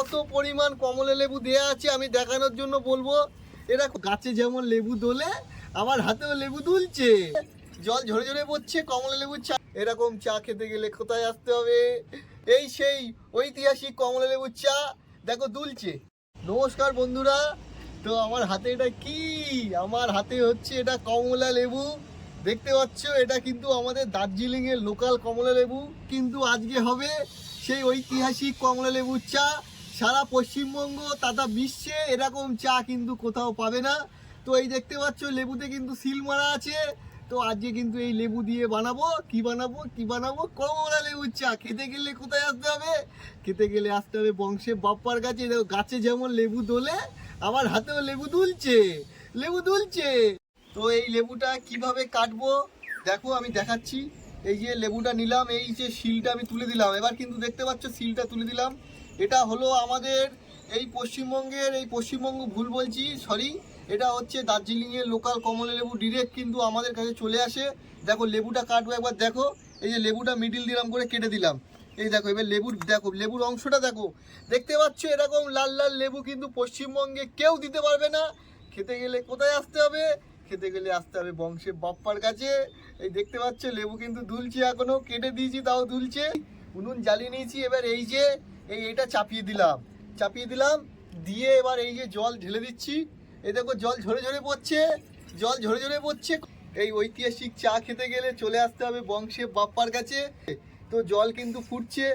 কত পরিমাণ কমলা লেবু দেয়া আছে আমি দেখানোর জন্য বলবো। এরা গাছে যেমন লেবু দোলে আমার হাতেও লেবু দুলছে, জল ঝরে ঝরে পড়ছে কমলা লেবুর চা। এরকম চা খেতে গেলে কোথায় আসতে হবে? এই সেই ঐতিহাসিক কমলা লেবুর চা, দেখো দুলছে। নমস্কার বন্ধুরা, তো আমার হাতে এটা কি? আমার হাতে হচ্ছে এটা কমলা লেবু, দেখতে পাচ্ছ। এটা কিন্তু আমাদের দার্জিলিংয়ের লোকাল কমলা লেবু, কিন্তু আজকে হবে সেই ঐতিহাসিক কমলা লেবুর চা। সারা পশ্চিমবঙ্গ তথা বিশ্বে এরকম চা কিন্তু কোথাও পাবে না। তো এই দেখতে পাচ্ছ লেবুতে কিন্তু সিল মারা আছে। তো আজকে কিন্তু এই লেবু দিয়ে বানাবো কি বানাবো কমলা লেবুর চা। খেতে গেলে কোথায় আসতে হবে? খেতে গেলে আসতে হবে বংশের বাপ্পার কাছে। গাছে যেমন লেবু দোলে আমার হাতেও লেবু দুলছে। তো এই লেবুটা কিভাবে কাটবো দেখো, আমি দেখাচ্ছি। এই যে লেবুটা নিলাম, এই যে শিলটা আমি তুলে দিলাম। এবার কিন্তু দেখতে পাচ্ছ শিলটা তুলে দিলাম। এটা হলো আমাদের এই পশ্চিমবঙ্গ ভুল বলছি, সরি। এটা হচ্ছে দার্জিলিংয়ের লোকাল কমলা লেবু, ডিরেক্ট কিন্তু আমাদের কাছে চলে আসে। দেখো লেবুটা কাটবো একবার, দেখো এই যে লেবুটা মিডিল দিলাম করে কেটে দিলাম। এই দেখো এবার লেবুর অংশটা দেখো, দেখতে পাচ্ছ। এরকম লাল লাল লেবু কিন্তু পশ্চিমবঙ্গে কেউ দিতে পারবে না। খেতে গেলে কোথায় আসতে হবে? খেতে গেলে আসতে হবে বংশের বাপ্পার কাছে। এই দেখতে পাচ্ছ লেবু কিন্তু দুলছে, এখনো কেটে দিয়েছি তাও দুলছে। উনুন জ্বালিয়ে নিয়েছি। এবার এই যে এইটা চাপিয়ে দিলাম দিয়ে এবার এই যে জল ঢেলে দিচ্ছি। এই দেখো জল ঝরে ঝরে পড়ছে। এই ঐতিহাসিক চা খেতে গেলে চলে আসতে হবে বংশের বাপ্পার কাছে। তো জল কিন্তু ফুটছে।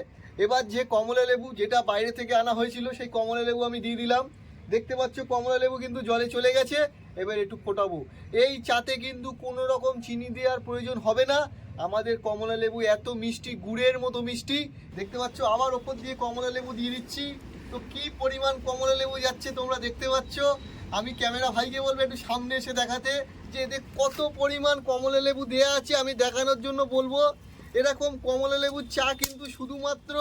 এবার যে কমলা লেবু যেটা বাইরে থেকে আনা হয়েছিল সেই কমলা লেবু আমি দিয়ে দিলাম। দেখতে পাচ্ছ কমলা লেবু কিন্তু জলে চলে গেছে। এবার একটু ফোটাবো। এই চাতে কিন্তু কোনো রকম চিনি দেওয়ার প্রয়োজন হবে না। আমাদের কমলা লেবু এত মিষ্টি, গুড়ের মতো মিষ্টি। দেখতে পাচ্ছ আবার ওপর দিয়ে কমলা লেবু দিয়ে দিচ্ছি। তো কি পরিমাণ কমলা লেবু যাচ্ছে তোমরা দেখতে পাচ্ছ। আমি ক্যামেরা ভাইকে বলবো একটু সামনে এসে দেখাতে যে এতে কত পরিমাণ কমলা লেবু দেওয়া আছে আমি দেখানোর জন্য বলবো। এরকম কমলা লেবুর চা কিন্তু শুধুমাত্র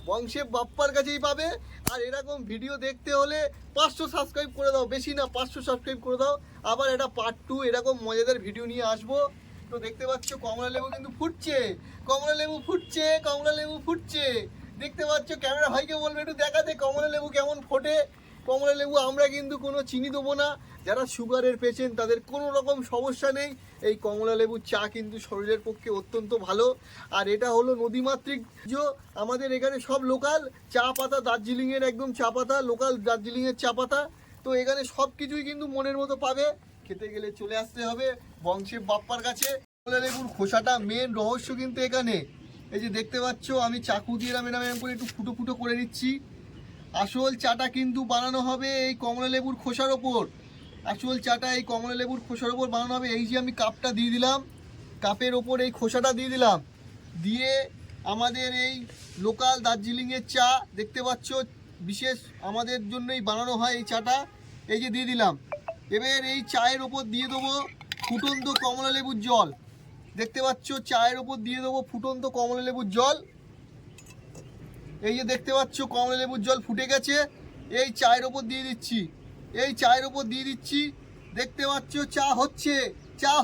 বংশের বাপ্পার কাছেই পাবে। আর এরকম ভিডিও দেখতে হলে 500 সাবস্ক্রাইব করে দাও, বেশি না 500 সাবস্ক্রাইব করে দাও। আবার এটা পার্ট 2 এরকম মজাদার ভিডিও নিয়ে আসবো। তো দেখতে পাচ্ছ কমলা লেবু কিন্তু ফুটছে, কমলা লেবু ফুটছে। দেখতে পাচ্ছ, ক্যামেরা ভাইকে বলবো একটু দেখাতে কমলা লেবু কেমন ফোটে। কমলা লেবু আমরা কিন্তু কোনো চিনি দেবো না। যারা সুগারের পেশেন্ট তাদের কোনো রকম সমস্যা নেই। এই কমলা লেবুর চা কিন্তু শরীরের পক্ষে অত্যন্ত ভালো। আর এটা হলো নদীমাতৃক, আমাদের এখানে সব লোকাল চা পাতা, দার্জিলিংয়ের একদম চা পাতা, লোকাল দার্জিলিংয়ের চা পাতা। তো এখানে সব কিছুই কিন্তু মনের মতো পাবে। খেতে গেলে চলে আসতে হবে বংশের বাপ্পার কাছে। কমলা লেবুর খোসাটা মেন রহস্য কিন্তু এখানে। এই যে দেখতে পাচ্ছ আমি চাকু দিয়ে এরম করে একটু ফুটো ফুটো করে নিচ্ছি। আসল চাটা কিন্তু বানানো হবে এই কমলা লেবুর খোসার ওপর। আসল চাটা এই কমলা লেবুর খোসার ওপর বানানো হবে। এই যে আমি কাপটা দিয়ে দিলাম, কাপের ওপর এই খোসাটা দিয়ে দিলাম, দিয়ে আমাদের এই লোকাল দার্জিলিংয়ের চা দেখতে পাচ্ছ, বিশেষ আমাদের জন্যই বানানো হয় এই চাটা। এই যে দিয়ে দিলাম। এবার এই চায়ের ওপর দিয়ে দেবো ফুটন্ত কমলা লেবুর জল। দেখতে পাচ্ছ চায়ের ওপর দিয়ে দেবো ফুটন্ত কমলা লেবুর জল। এই যে দেখতে পাচ্ছ কমলা লেবুর জল ফুটে গেছে। এই চায়ের ওপর দিয়ে দিচ্ছি, দেখতে পাচ্ছ চা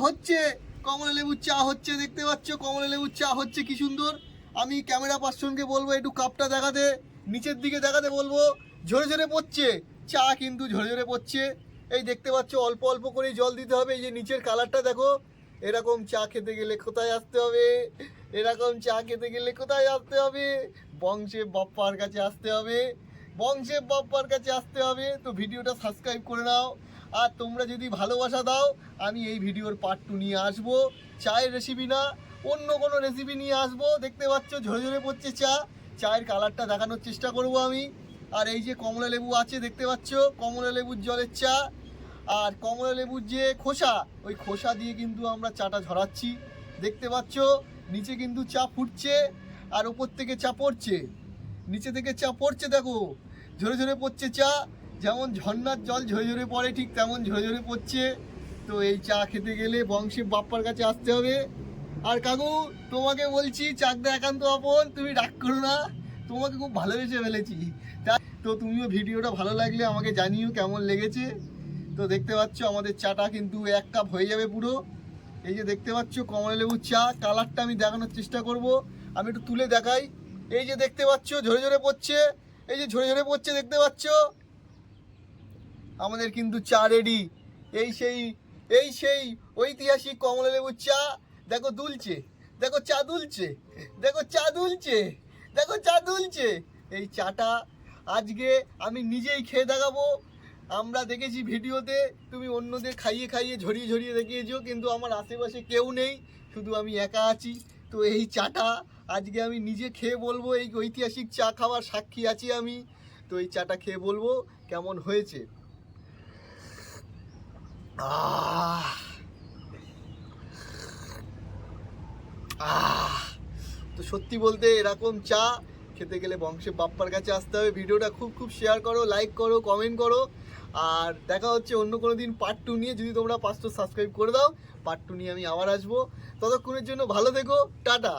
হচ্ছে কমলা লেবুর চা হচ্ছে। দেখতে পাচ্ছ কমলা লেবুর চা হচ্ছে কি সুন্দর। আমি ক্যামেরা পার্সনকে বলবো একটু কাপটা দেখাতে, নিচের দিকে দেখাতে বলবো। ঝরে ঝরে পড়ছে চা, কিন্তু ঝরে ঝরে পড়ছে। এই দেখতে পাচ্ছ অল্প অল্প করেই জল দিতে হবে। এই যে নিচের কালারটা দেখো। এরকম চা খেতে গেলে কোথায় আসতে হবে? বংশের বাপ্পার কাছে আসতে হবে। তো ভিডিওটা সাবস্ক্রাইব করে নাও। আর তোমরা যদি ভালোবাসা দাও আমি এই ভিডিওর পার্ট 2 নিয়ে আসবো। চায়ের রেসিপি না, অন্য কোনো রেসিপি নিয়ে আসবো। দেখতে পাচ্ছ ঝরে ঝরে পড়ছে চা, চায়ের কালারটা দেখানোর চেষ্টা করব আমি। আর এই যে কমলা লেবু আছে দেখতে পাচ্ছ, কমলা লেবুর জলের চা। আর কমলা লেবুর যে খোসা, ওই খোসা দিয়ে কিন্তু আমরা চাটা ঝরাচ্ছি। দেখতে পাচ্ছ নিচে কিন্তু চা ফুটছে আর উপর থেকে চা পড়ছে, নিচে থেকে চা পড়ছে। দেখো ঝরে ঝরে পড়ছে চা, যেমন ঝর্ণার জল ঝরে ঝরে পড়ে ঠিক তেমন ঝরে ঝরে পড়ছে। তো এই চা খেতে গেলে বংশের বাপ্পার কাছে আসতে হবে। আর কাকু তোমাকে বলছি, চাকদা একান্ত আপন, তুমি রাগ করো না, তোমাকে খুব ভালোবেসে ফেলেছি। তো তুমিও ভিডিওটা ভালো লাগলে আমাকে জানিও কেমন লেগেছে। তো দেখতে পাচ্ছ আমাদের চাটা কিন্তু 1 কাপ হয়ে যাবে পুরো। এই যে দেখতে পাচ্ছ কমলা লেবুর চা, কালারটা আমি দেখানোর চেষ্টা করব। আমি একটু তুলে দেখাই। এই যে দেখতে পাচ্ছ ঝরে ঝরে পড়ছে, এই যে ঝরে ঝরে পড়ছে দেখতে পাচ্ছ, আমাদের কিন্তু চা রেডি। এই সেই ঐতিহাসিক কমলা লেবুর চা। দেখো দুলছে, দেখো চা দুলছে, দেখো চা দুলছে, দেখো চা দুলছে। এই চাটা আজকে আমি নিজেই খেয়ে দেখাবো। আমরা দেখেছি ভিডিওতে তুমি অন্যদের খাইয়ে খাইয়ে ঝরিয়ে ঝরিয়ে দেখিয়েছো, কিন্তু আমার আশেপাশে কেউ নেই, শুধু আমি একা আছি। তো এই চাটা আজকে আমি নিজে খেয়ে বলবো, এই ঐতিহাসিক চা খাওয়ার সাক্ষী আছি আমি। তো এই চাটা খেয়ে বলবো কেমন হয়েছে। আহ আহ তো সত্যি বলতে এরকম চা খেতে গেলে বংশে বাপ্পার কাছে আসতে হবে। ভিডিওটা খুব খুব শেয়ার করো, লাইক করো, কমেন্ট করো। আর দেখা হচ্ছে অন্য কোনো দিন পার্ট 2 নিয়ে। যদি তোমরা 500 সাবস্ক্রাইব করে দাও, পার্ট 2 নিয়ে আমি আবার আসবো। ততক্ষণের জন্য ভালো থেকো, টাটা।